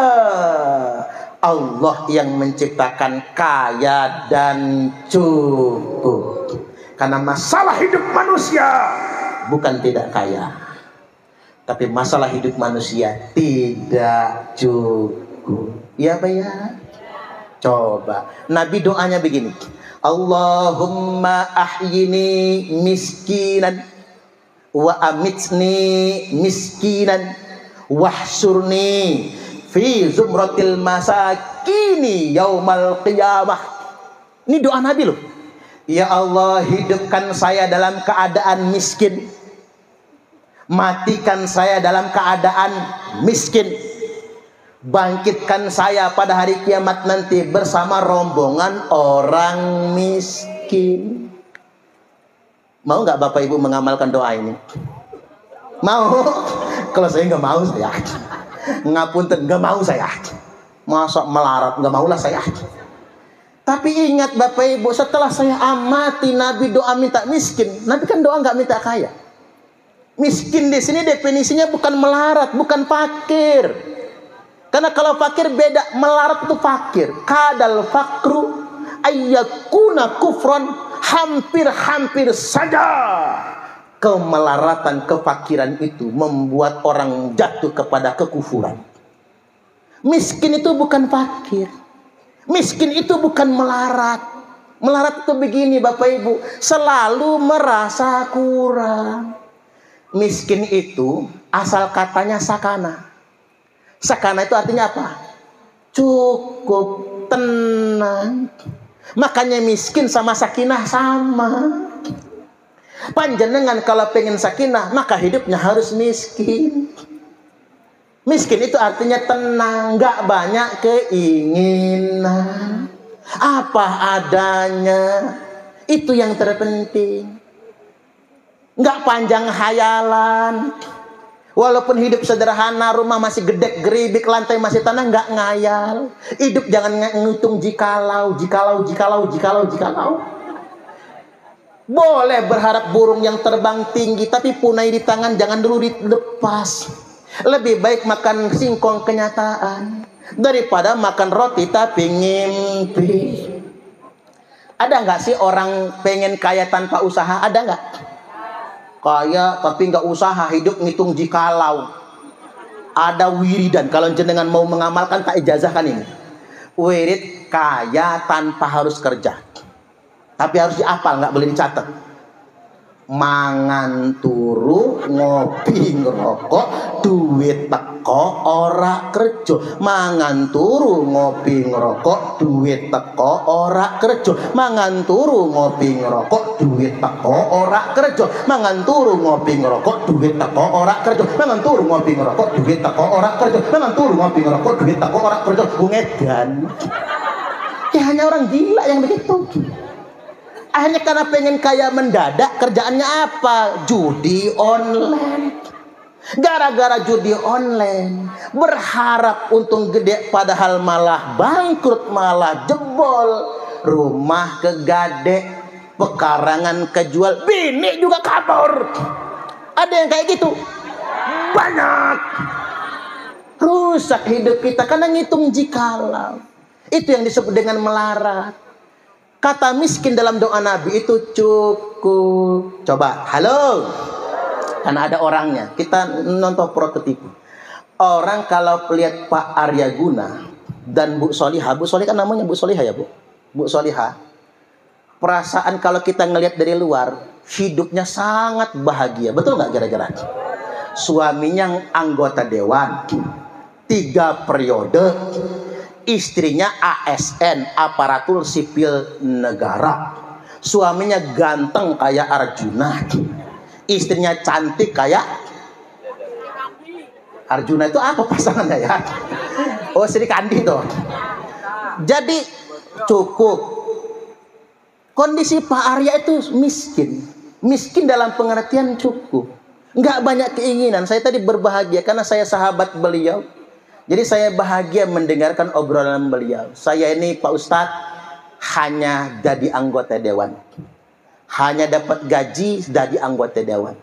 Allah yang menciptakan kaya dan cukup. Karena masalah hidup manusia bukan tidak kaya, tapi masalah hidup manusia tidak cukup. Iya Pak ya? Coba Nabi doanya begini, Allahumma ahyini miskinan wa amitni miskinan wahsurni fi zumratil masakini yaumal qiyamah. Ini doa Nabi loh. Ya Allah, hidupkan saya dalam keadaan miskin, matikan saya dalam keadaan miskin, bangkitkan saya pada hari kiamat nanti bersama rombongan orang miskin. Mau nggak Bapak Ibu mengamalkan doa ini? Mau? Kalau saya nggak mau saya. Ngapunten, nggak mau saya. Masa melarat, nggak maulah saya. Tapi ingat Bapak Ibu, setelah saya amati Nabi doa minta miskin, Nabi kan doa nggak minta kaya. Miskin di sini definisinya bukan melarat, bukan fakir. Karena kalau fakir beda, melarat itu fakir. Kadal fakru ayyakuna kufran, hampir-hampir saja kemelaratan, kefakiran itu membuat orang jatuh kepada kekufuran. Miskin itu bukan fakir. Miskin itu bukan melarat. Melarat itu begini Bapak Ibu, selalu merasa kurang. Miskin itu asal katanya sakana. Sakana itu artinya apa? Cukup, tenang. Makanya miskin sama sakinah sama. Panjenengan kalau pengen sakinah, maka hidupnya harus miskin. Miskin itu artinya tenang, gak banyak keinginan, apa adanya. Itu yang terpenting. Gak panjang hayalan. Walaupun hidup sederhana, rumah masih gedek geribik, lantai masih tanah, gak ngayal. Hidup jangan ngitung jikalau. Boleh berharap burung yang terbang tinggi, tapi punai di tangan jangan dulu dilepas. Lebih baik makan singkong kenyataan daripada makan roti tapi ngimpi. Ada nggak sih orang pengen kaya tanpa usaha? Ada nggak? Kaya tapi nggak usaha, hidup ngitung jikalau. Ada wiridan, kalau jenengan mau mengamalkan tak ijazahkan ini. Wirid kaya tanpa harus kerja, tapi harus dihafal, nggak boleh dicatat. Mangan turu ngopi ngerokok duit teko ora kerja. Mangan turu ngopi ngerokok duit teko ora kerja. Mangan turu ngopi ngerokok duit teko ora kerja. Mangan turu ngopi ngerokok duit teko ora kerja. Mangan turu ngopi ngerokok duit teko ora kerja. Mangan turu ngopi ngerokok duit teko ora kerja. Ngedan. Ya hanya orang gila yang begitu. Akhirnya karena pengen kaya mendadak, kerjaannya apa? Judi online. Gara-gara judi online, berharap untung gede, padahal malah bangkrut, malah jebol. Rumah kegade, pekarangan kejual, bini juga kabur. Ada yang kayak gitu? Banyak. Rusak hidup kita karena ngitung jikalau. Itu yang disebut dengan melarat. Kata miskin dalam doa Nabi itu cukup. Coba, halo. Karena ada orangnya. Kita nonton pro ketipu. Orang kalau lihat Pak Arya Guna dan Bu Solihah kan namanya Bu Solihah ya Bu? Bu Solihah. Perasaan kalau kita ngelihat dari luar, hidupnya sangat bahagia. Betul nggak kira-kira? Suaminya anggota dewan, 3 periode, istrinya ASN, aparatur sipil negara. Suaminya ganteng kayak Arjuna, istrinya cantik kayak Arjuna. Itu apa pasangannya ya? Oh, Sri Kandi tuh. Jadi cukup. Kondisi Pak Arya itu miskin dalam pengertian cukup, nggak banyak keinginan. Saya tadi berbahagia karena saya sahabat beliau. Jadi saya bahagia mendengarkan obrolan beliau. Saya ini Pak Ustadz hanya jadi anggota dewan, hanya dapat gaji jadi anggota dewan,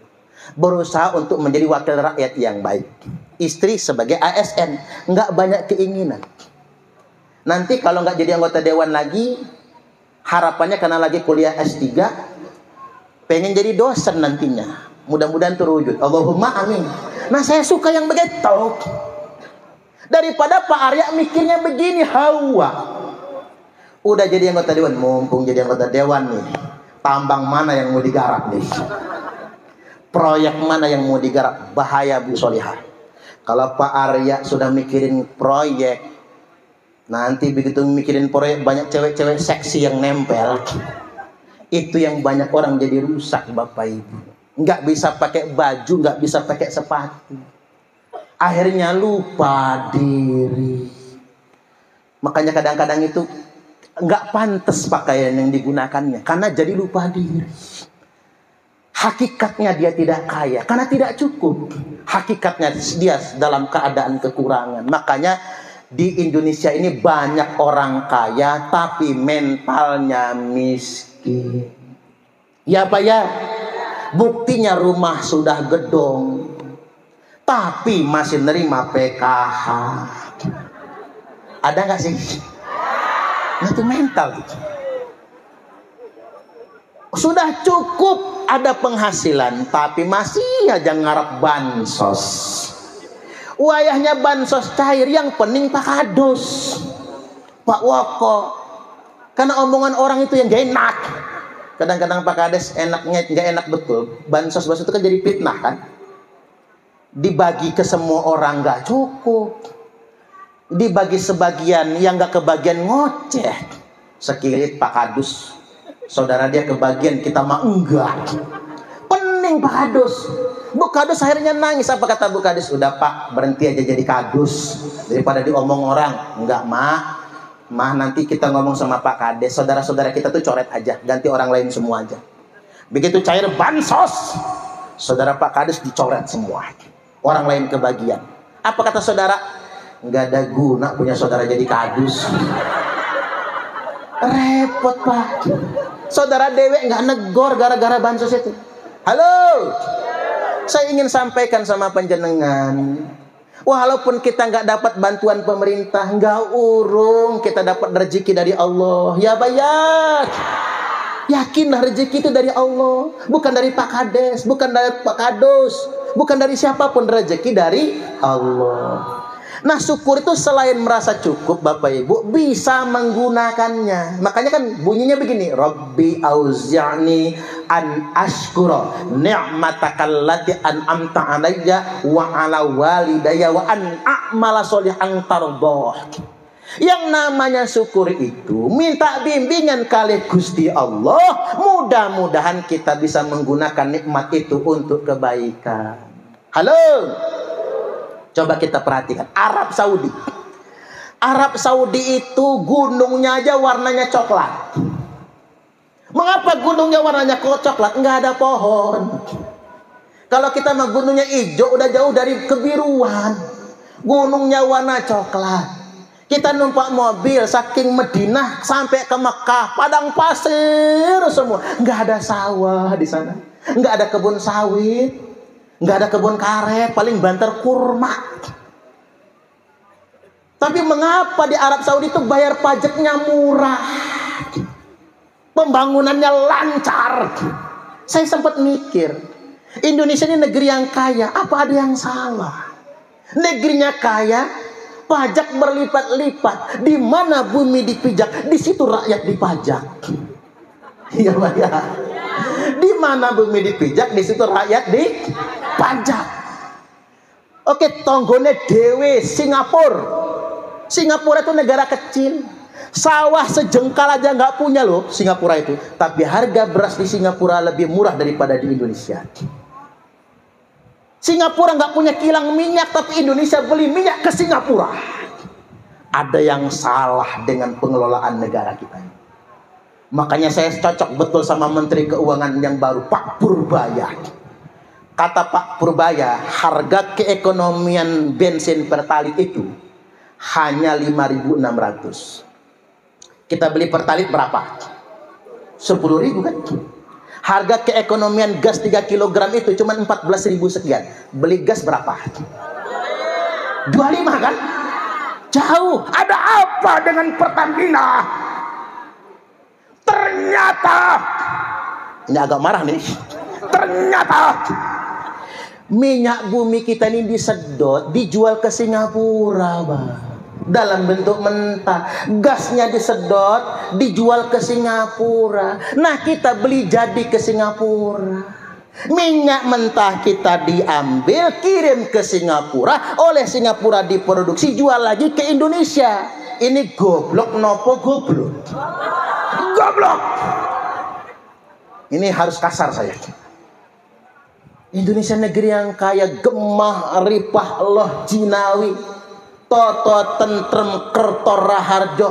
berusaha untuk menjadi wakil rakyat yang baik. Istri sebagai ASN, nggak banyak keinginan. Nanti kalau nggak jadi anggota dewan lagi, harapannya karena lagi kuliah S3, pengen jadi dosen nantinya. Mudah-mudahan terwujud. Allahumma amin. Nah, saya suka yang begitu. Daripada Pak Arya mikirnya begini, hawa. Udah jadi anggota dewan, mumpung jadi anggota dewan nih, tambang mana yang mau digarap nih, proyek mana yang mau digarap. Bahaya Bu Solihah. Kalau Pak Arya sudah mikirin proyek, nanti begitu mikirin proyek banyak cewek-cewek seksi yang nempel. Itu yang banyak orang jadi rusak Bapak Ibu. Nggak bisa pakai baju, nggak bisa pakai sepatu, akhirnya lupa diri. Makanya kadang-kadang itu nggak pantas pakaian yang digunakannya, karena jadi lupa diri. Hakikatnya dia tidak kaya karena tidak cukup. Hakikatnya dia dalam keadaan kekurangan. Makanya di Indonesia ini banyak orang kaya tapi mentalnya miskin. Ya Pak ya, buktinya rumah sudah gedong tapi masih nerima PKH. Ada nggak sih? Nah, itu mental. Sudah cukup ada penghasilan tapi masih aja ngarep bansos. Wayahnya bansos cair, yang pening Pak Kadus, Pak Woko. Karena omongan orang itu yang gak enak. Kadang-kadang Pak Kades enaknya gak enak betul. Bansos itu kan jadi fitnah kan. Dibagi ke semua orang gak cukup. Dibagi sebagian, yang gak kebagian ngoceh. Sekilit Pak Kadus, saudara dia kebagian, kita mah enggak. Pening Pak Kadus. Bu Kadus akhirnya nangis. Apa kata Bu Kadus? Udah Pak, berhenti aja jadi Kadus daripada diomong orang. Enggak mah nanti kita ngomong sama Pak Kades, saudara-saudara kita tuh coret aja, ganti orang lain semua aja. Begitu cair bansos, saudara Pak Kades dicoret semua, orang lain kebagian. Apa kata saudara? Nggak ada guna punya saudara jadi Kadus. Repot Pak. Saudara Dewe nggak negor gara-gara bansos itu. Halo, saya ingin sampaikan sama panjenengan, walaupun kita nggak dapat bantuan pemerintah, nggak urung, kita dapat rezeki dari Allah. Ya bayar, yakinlah rezeki itu dari Allah, bukan dari Pak Kades, bukan dari Pak Kadus, bukan dari siapapun. Rezeki dari Allah. Nah, syukur itu selain merasa cukup Bapak Ibu, bisa menggunakannya. Makanya kan bunyinya begini, Rabbi auzi'ni an ashkura ni'matakal lati an'amta 'alayya wa 'ala walidayya wa an a'mala sholihan tardah. Yang namanya syukur itu minta bimbingan kali Gusti Allah. Mudah-mudahan kita bisa menggunakan nikmat itu untuk kebaikan. Halo. Coba kita perhatikan Arab Saudi. Arab Saudi itu gunungnya aja warnanya coklat. Mengapa gunungnya warnanya coklat? Nggak ada pohon. Kalau kita mah gunungnya hijau, udah jauh dari kebiruan. Gunungnya warna coklat. Kita numpak mobil saking Madinah sampai ke Mekah, padang pasir semua. Nggak ada sawah di sana. Nggak ada kebun sawit. Nggak ada kebun karet, paling banter kurma. Tapi mengapa di Arab Saudi itu bayar pajaknya murah, pembangunannya lancar? Saya sempat mikir, Indonesia ini negeri yang kaya, apa ada yang salah? Negerinya kaya, pajak berlipat-lipat. Di mana bumi dipijak, di situ rakyat dipajak. Iya Pak ya. Di mana bumi dipijak, di situ rakyat dipajak. Oke, tonggone dewe Singapura. Singapura itu negara kecil. Sawah sejengkal aja nggak punya loh Singapura itu. Tapi harga beras di Singapura lebih murah daripada di Indonesia. Singapura nggak punya kilang minyak, tapi Indonesia beli minyak ke Singapura. Ada yang salah dengan pengelolaan negara kita. Makanya saya cocok betul sama Menteri Keuangan yang baru, Pak Purbaya. Kata Pak Purbaya, harga keekonomian bensin pertalit itu hanya 5.600. Kita beli pertalit berapa? 10.000 kan? Harga keekonomian gas 3 kg itu cuma 14.000 sekian. Beli gas berapa? 25 kan? Jauh. Ada apa dengan Pertamina? Ternyata, ini agak marah nih. Ternyata minyak bumi kita ini disedot, dijual ke Singapura, Bang. Dalam bentuk mentah. Gasnya disedot, dijual ke Singapura. Nah, kita beli jadi ke Singapura. Minyak mentah kita diambil, kirim ke Singapura, oleh Singapura diproduksi, jual lagi ke Indonesia. Ini goblok nopo goblok? Goblok. Ini harus kasar saya. Indonesia negeri yang kaya, gemah, ripah, loh jinawi, toto tentrem kerto raharjo,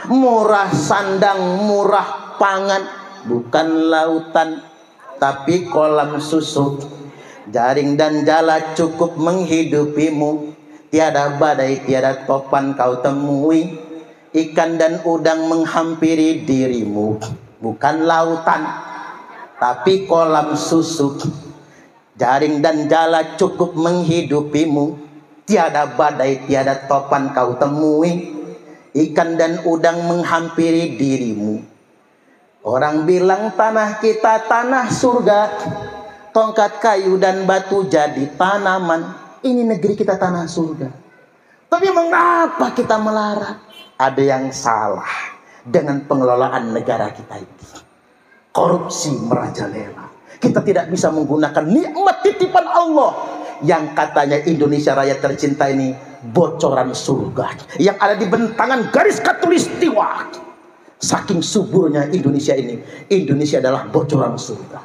murah sandang, murah pangan, bukan lautan tapi kolam susu. Jaring dan jala cukup menghidupimu, tiada badai, tiada topan kau temui. Ikan dan udang menghampiri dirimu, bukan lautan tapi kolam susu. Jaring dan jala cukup menghidupimu, tiada badai, tiada topan kau temui. Ikan dan udang menghampiri dirimu. Orang bilang tanah kita tanah surga, tongkat kayu dan batu jadi tanaman. Ini negeri kita tanah surga. Tapi mengapa kita melarat? Ada yang salah dengan pengelolaan negara kita ini. Korupsi merajalela. Kita tidak bisa menggunakan nikmat titipan Allah yang katanya Indonesia raya tercinta ini bocoran surga yang ada di bentangan garis khatulistiwa. Saking suburnya Indonesia ini, Indonesia adalah bocoran surga.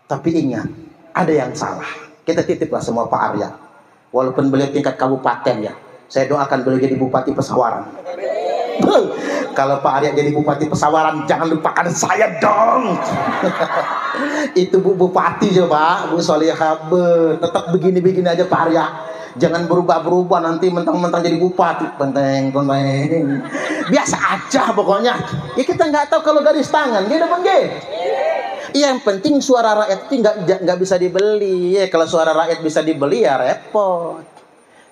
Tapi ingat, ada yang salah. Kita titiplah semua Pak Arya, walaupun beliau tingkat kabupaten ya, saya doakan beliau jadi Bupati Pesawaran. Kalau Pak Arya jadi Bupati Pesawaran, jangan lupakan saya dong. Itu Bu Bupati coba, Bu Solihah, tetap begini-begini aja Pak Arya. Jangan berubah-berubah, nanti mentang-mentang jadi Bupati. Penteng. Biasa aja pokoknya. Ya kita nggak tahu kalau garis tangan, dia depan dia. Yang penting suara rakyat itu nggak bisa dibeli. Ya, kalau suara rakyat bisa dibeli ya repot.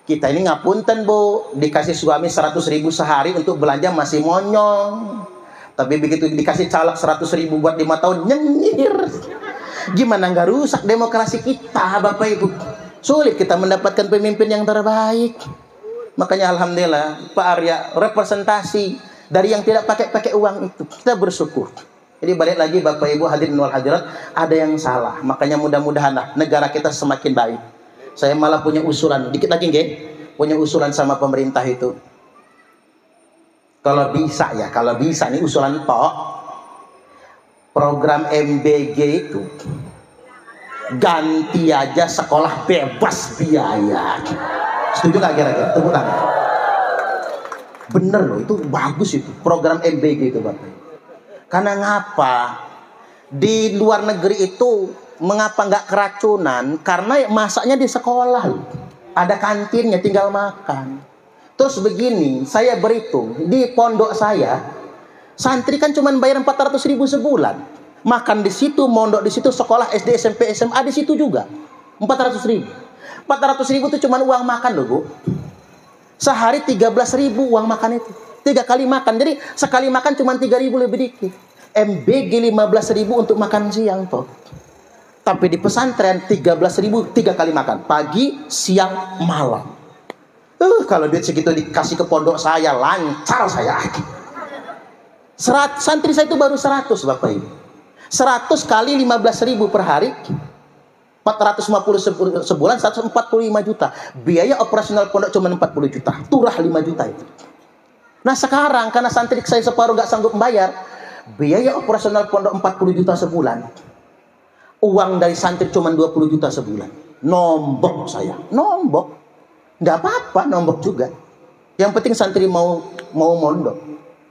Kita ini ngapunten Bu, dikasih suami 100.000 sehari untuk belanja masih monyong. Tapi begitu dikasih caleg 100.000 buat 5 tahun, nyengir. Gimana nggak rusak demokrasi kita Bapak Ibu? Sulit kita mendapatkan pemimpin yang terbaik. Makanya alhamdulillah Pak Arya representasi dari yang tidak pakai uang itu. Kita bersyukur. Jadi balik lagi Bapak Ibu hadirin wal hadirat, ada yang salah. Makanya mudah-mudahan negara kita semakin baik. Saya malah punya usulan, dikit lagi nggih, punya usulan sama pemerintah itu. Kalau bisa nih usulan tok, program MBG itu ganti aja sekolah bebas biaya. Setuju nggak kira-kira? Tepuk tangan. Bener loh, itu bagus itu program MBG itu Bapak. Karena ngapa? Di luar negeri itu mengapa nggak keracunan? Karena masaknya di sekolah, ada kantinnya, tinggal makan. Terus begini, saya berhitung di pondok saya, santri kan cuma bayar 400.000 sebulan. Makan di situ, mondok di situ, sekolah SD, SMP, SMA di situ juga 400.000. 400.000 itu cuma uang makan loh Bu. Sehari 13.000 uang makan itu. 3 kali makan, jadi sekali makan cuma 3.000 lebih dikit. MBG 15.000 untuk makan siang toh. Tapi di pesantren 13.000 3 kali makan, pagi, siang, malam. Kalau duit segitu dikasih ke pondok saya, lancar saya. Santri saya itu baru 100 Bapak Ibu. 100 kali 15.000 per hari, 450 sebulan, 145 juta. Biaya operasional pondok cuma 40 juta. Turah 5 juta itu. Nah sekarang karena santri saya separuh gak sanggup membayar, biaya operasional pondok 40 juta sebulan. Uang dari santri cuma 20 juta sebulan. Nombok saya. Nombok. Nggak apa-apa nombok juga. Yang penting santri mau mondok.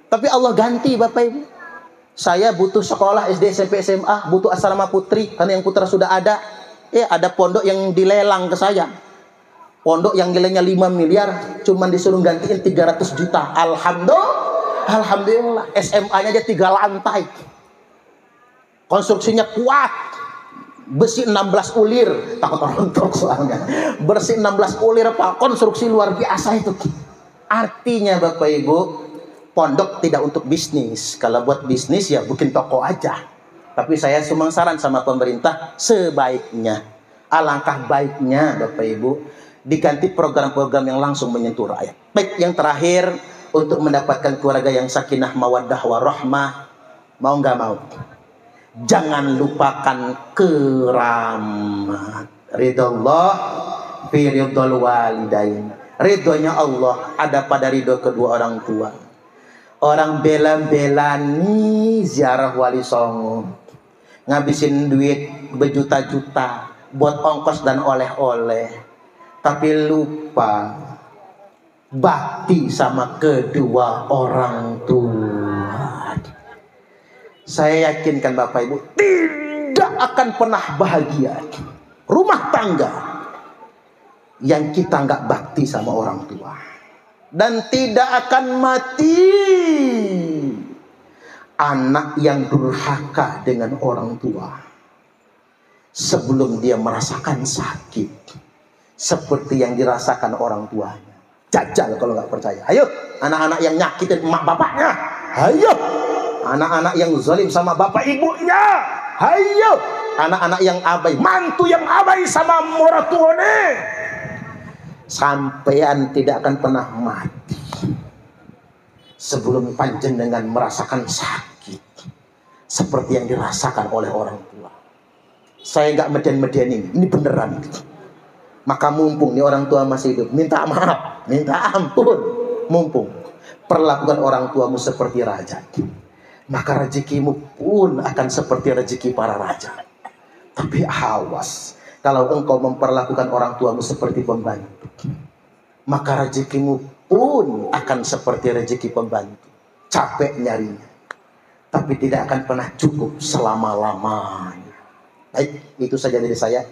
Tapi Allah ganti Bapak Ibu. Saya butuh sekolah SD, SMP, SMA, butuh asrama putri karena yang putra sudah ada. Ada pondok yang dilelang ke saya. Pondok yang nilainya 5 miliar cuman disuruh gantiin 300 juta. Alhamdulillah. SMA-nya aja 3 lantai. Konstruksinya kuat. Besi 16 ulir, takut rontok soalnya. Besi 16 ulir Pak, konstruksi luar biasa itu. Artinya Bapak Ibu, pondok tidak untuk bisnis. Kalau buat bisnis ya bikin toko aja. Tapi saya cuma saran sama pemerintah, sebaiknya, alangkah baiknya Bapak Ibu, diganti program-program yang langsung menyentuh rakyat. Baik, yang terakhir, untuk mendapatkan keluarga yang sakinah mawaddah warahmah, mau nggak mau, jangan lupakan keramat. Ridullah fi ridul walidain. Ridhonya Allah ada pada ridho kedua orang tua. Orang bela-belani ziarah Wali Songo, ngabisin duit berjuta-juta buat ongkos dan oleh-oleh, tapi lupa bakti sama kedua orang tua. Saya yakinkan Bapak Ibu tidak akan pernah bahagia rumah tangga yang kita nggak bakti sama orang tua, dan tidak akan mati anak yang durhaka dengan orang tua sebelum dia merasakan sakit seperti yang dirasakan orang tuanya. Jajal kalau nggak percaya. Ayo anak-anak yang nyakitin emak bapaknya, ayo. Anak-anak yang zalim sama bapak ibunya, ayo. Anak-anak yang abai, mantu yang abai sama moratuone, sampean tidak akan pernah mati sebelum panjenengan merasakan sakit seperti yang dirasakan oleh orang tua. Saya nggak meden-medenin, ini beneran. Maka mumpung nih orang tua masih hidup, minta maaf, minta ampun. Mumpung perlakukan orang tuamu seperti raja, maka rezekimu pun akan seperti rezeki para raja. Tapi awas, kalau engkau memperlakukan orang tuamu seperti pembantu, maka rezekimu pun akan seperti rezeki pembantu. Capek nyarinya, tapi tidak akan pernah cukup selama-lamanya. Baik, itu saja dari saya.